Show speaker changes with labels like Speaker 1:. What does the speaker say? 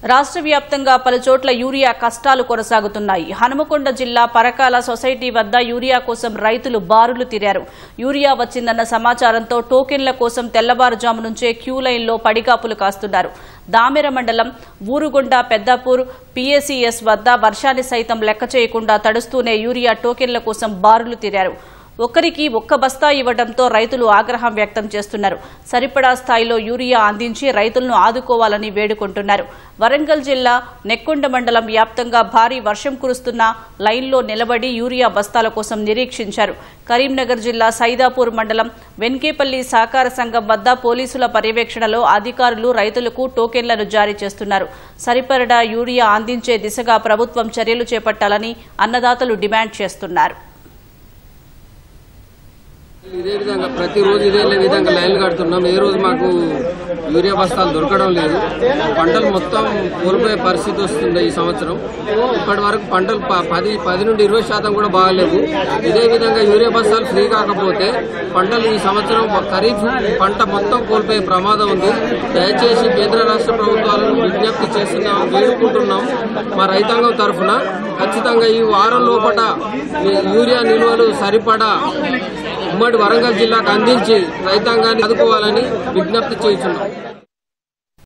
Speaker 1: రాష్ట్ర వ్యాప్తంగా పలు చోట్ల యూరియా కష్టాలు కొనసాగుతున్నాయి. హనుమకొండ జిల్లా పరకాల సొసైటీ వద్ద యూరియా కోసం రైతులు బారులు తీరారు. యూరియా వచ్చిందన్న సమాచారంతో టోకెన్ల కోసం తెల్లవారుజాము నుంచే క్యూ లైన్లో పడిగాపులు కాస్తున్నారు. దామెర మండలం ఊరుగొండ పెద్దాపూర్ పీఏసీఎస్ వద్ద వర్షాన్ని సైతం లెక్క చేయకుండా తడుస్తూనే యూరియా టోకెన్ల కోసం బారులు తీరారు. ఒక్కరికి ఒక్క బస్తా ఇవ్వడంతో రైతులు ఆగ్రహం వ్యక్తం చేస్తున్నారు. సరిపడా స్థాయిలో యూరియా అందించి రైతులను ఆదుకోవాలని వేడుకుంటున్నారు. వరంగల్ జిల్లా నెక్కొండ మండలం వ్యాప్తంగా భారీ వర్షం కురుస్తున్న లైన్లో నిలబడి యూరియా బస్తాల కోసం నిరీక్షించారు. కరీంనగర్ జిల్లా సైదాపూర్ మండలం వెన్కేపల్లి సహకార సంఘం వద్ద పోలీసుల పర్యవేక్షణలో అధికారులు రైతులకు టోకెన్లను జారీ చేస్తున్నారు. సరిపడా యూరియా అందించే దిశగా ప్రభుత్వం చర్యలు చేపట్టాలని అన్నదాతలు డిమాండ్ చేస్తున్నారు.
Speaker 2: ఇదే విధంగా ప్రతిరోజు ఇదే విధంగా లైన్లు కడుతున్నాం. ఏ రోజు మాకు యూరియా బస్తాలు దొరకడం లేదు. పంటలు మొత్తం కోల్పోయే పరిస్థితి వస్తుంది. ఈ సంవత్సరం ఇప్పటి వరకు పంటలు 10 నుండి 20% కూడా బాగలేవు. ఇదే విధంగా యూరియా బస్తాలు ఫ్రీ కాకపోతే పంటలు ఈ సంవత్సరం ఖరీఫ్ పంట మొత్తం కోల్పోయే ప్రమాదం ఉంది. దయచేసి కేంద్ర రాష్ట్ర ప్రభుత్వాలను విజ్ఞప్తి చేస్తున్నాం, వేడుకుంటున్నాం. మా రైతాంగం తరఫున ఖచ్చితంగా ఈ వారం లోపల యూరియా నిల్వలు సరిపడా ఉమ్మడి వరంగల్ జిల్లాకు అందించి రైతాంగాన్ని ఆదుకోవాలని విజ్ఞప్తి చేస్తున్నాం.